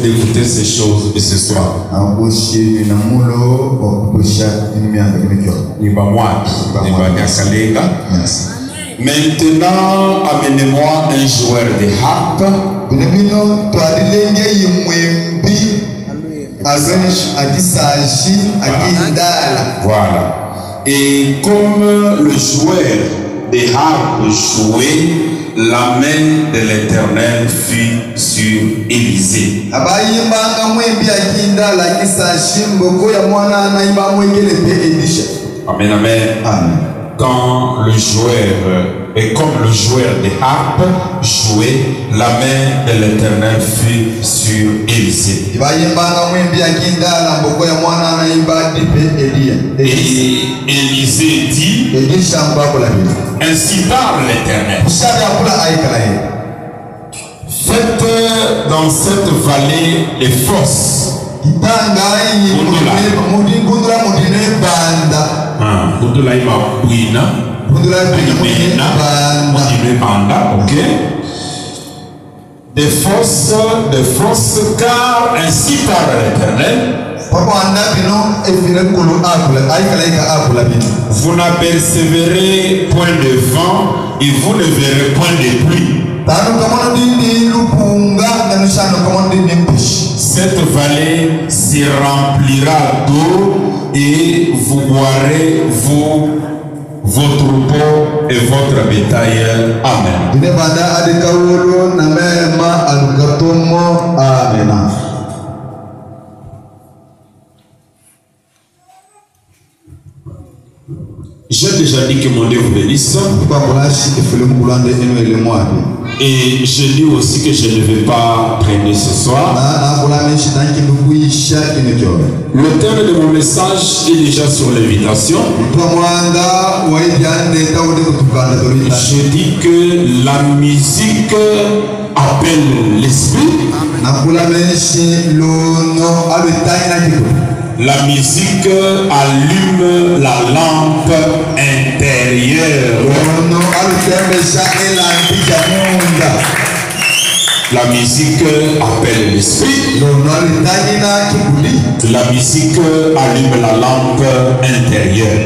d'écouter ces choses de ce soir. Maintenant, amenez-moi un joueur de harpe. Voilà. Et comme le joueur de harpe jouait, la main de l'Éternel fut sur Élisée. Amen, amen. Quand le joueur, et comme le joueur de harpe jouait, la main de l'Éternel fut sur Élisée. Et Élisée dit, ainsi parle l'Éternel. Faites dans cette vallée les fosses. Des fosses, car ainsi parle l'Éternel. Vous n'apercevrez point de vent et vous ne verrez point de pluie. Cette vallée se remplira d'eau et vous boirez vos troupeaux et votre bétail. Amen. J'ai déjà dit que mon Dieu vous bénisse. Et je dis aussi que je ne vais pas prêcher ce soir. Le thème de mon message est déjà sur l'invitation. Je dis que la musique appelle l'esprit. La musique allume la lampe intérieure. La musique appelle l'esprit. La musique allume la lampe intérieure.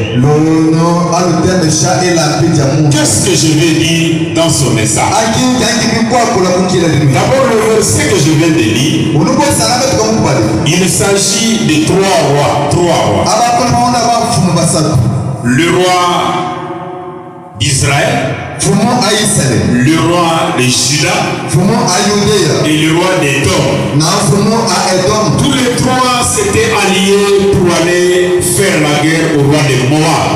Qu'est-ce que je vais dire dans ce message? D'abord, le verset que je viens de lire, il s'agit de trois rois. Le roi d'Israël, le roi de Juda et le roi d'Édom. Tous les trois s'étaient alliés pour aller faire la guerre au roi de Moab.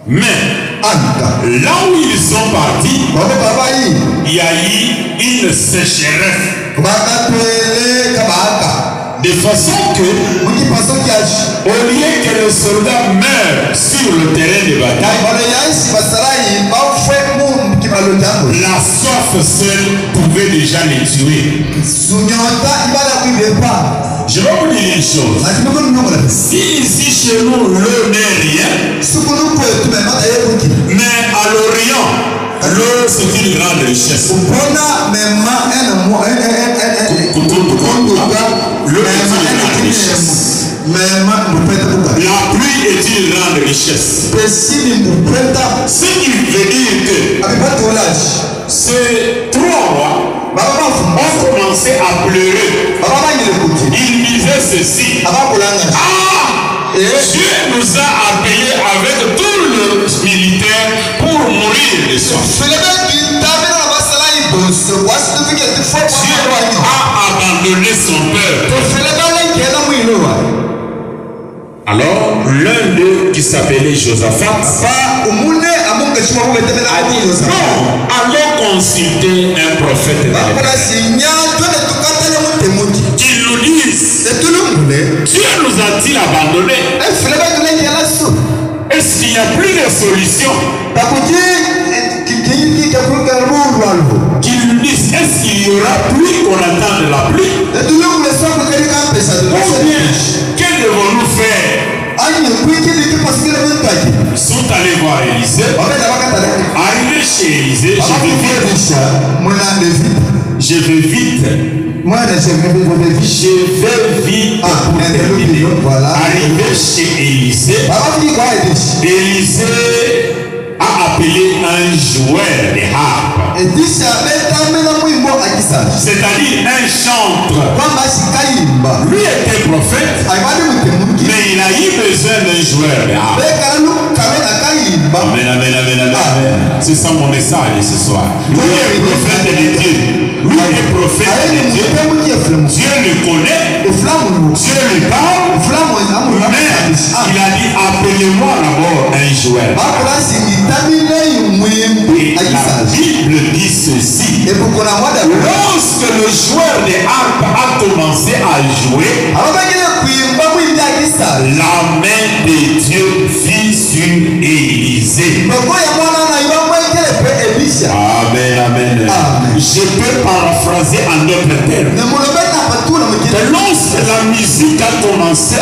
Mais là où ils sont partis, il y a eu une sécheresse. De façon que, au lieu que les soldats meurent sur le terrain de bataille, la soif seule pouvait déjà les tuer. Je vais vous dire une chose. Si ici chez nous l'eau n'est rien, mais à l'Orient, l'eau c'est une grande richesse. L'eau est une grande richesse. La pluie est une grande richesse. Ce qui veut dire que ces trois rois ont commencé à pleurer. Ils disaient ceci: Dieu nous a appelés avec tout le militaire pour mourir de soif. Dieu a abandonné son peuple. Alors, l'un d'eux qui s'appelait Josaphat a dit: non, allons consulter un prophète qui nous dise, Dieu nous a-t-il abandonnés? Est-ce qu'il n'y a plus de solution? Qu'il nous dise, est-ce qu'il y aura pluie qu'on attend de la pluie? Ou bien, que devons-nous faire? sont allés voir Élisée. Arrivé chez Élisée, je vais vite. Arrivé chez Élisée, Élisée a appelé un joueur de harpe. C'est-à-dire un chanteur. Lui était prophète, mais il a eu besoin d'un joueur de harpe. Amen, amen, amen, amen. C'est ça mon message ce soir. Lui est prophète de Dieu. Lui est prophète de Dieu. Dieu le connaît. Dieu lui parle. Mais il a dit appelez-moi d'abord un joueur. Et la Bible dit ceci. Lorsque le joueur de harpe a commencé à jouer, la main de Dieu fut sur Élisée. Amen, amen. Je peux paraphraser en d'autres termes. Lorsque la musique a commencé à...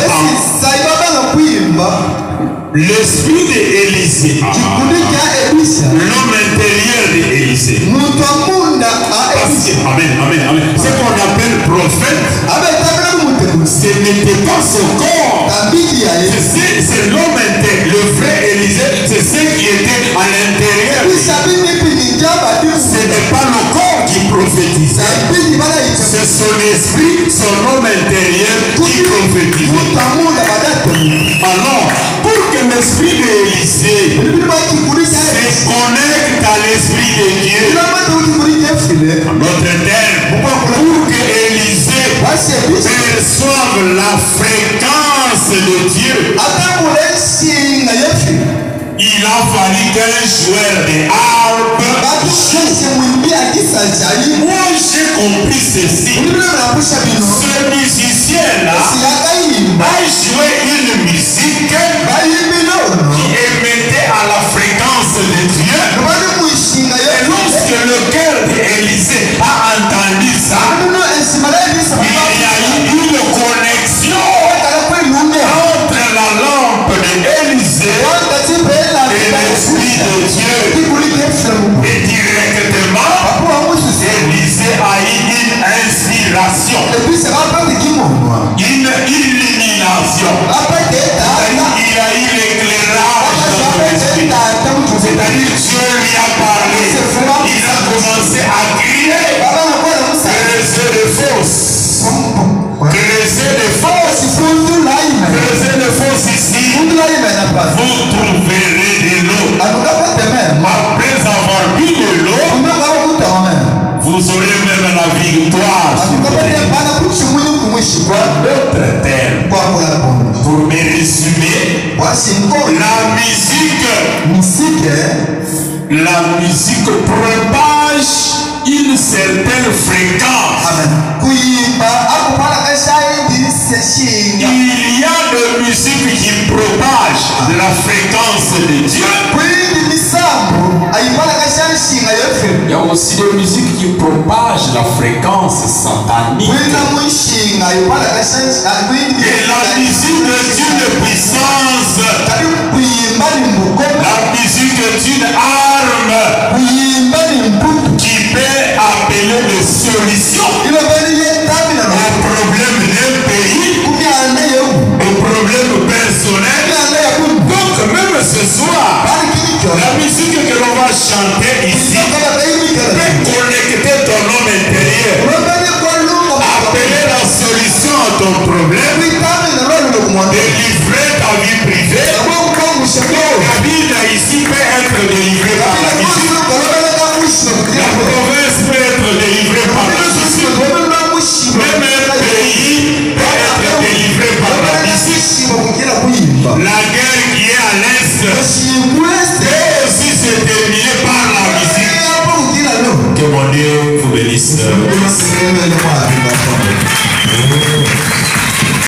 L'esprit d'Élisée, l'homme intérieur d'Élisée. Amen, amen, amen. Ce qu'on appelle prophète, ce n'était pas son corps. C'est l'homme intérieur. Le vrai Élisée, c'est ce qui était à l'intérieur. Ce n'est pas le corps qui prophétisait. C'est son esprit, son homme intérieur qui prophétisait. Alors, pour que l'esprit d'Élisée se connecte à l'esprit de Dieu, en d'autres termes, pour que Élisée perçoive la fréquence de Dieu, il a fallu qu'un joueur de harpe. Moi j'ai compris ceci. Ce musicien-là a joué une musique qui émettait à la fréquence de Dieu. Et lorsque le cœur d'Élisée a entendu ça, il y a eu une connexion entre la lampe d'Élisée et l'esprit de Dieu. Et directement, Élisée a eu une inspiration, une illumination. Il a eu l'éclairage dans son esprit. C'est-à-dire Dieu lui a parlé. Il a commencé à crier. Creuser de force. Creuser de force. Creuser de force ici. Vous trouverez de l'eau. Après avoir bu de l'eau, vous aurez même la victoire. D'autres termes, pour me résumer, la musique propage une certaine fréquence. Il y a de musique qui propage la fréquence de Dieu. Il y a aussi de musique qui propage la fréquence satanique. Et la musique d'une puissance, la musique d'une arme qui peut appeler des solutions aux problèmes d'un pays, aux problèmes personnels. Donc même ce soir, la musique que l'on va chanter ici peut connecter ton homme intérieur, appeler la solution à ton problème.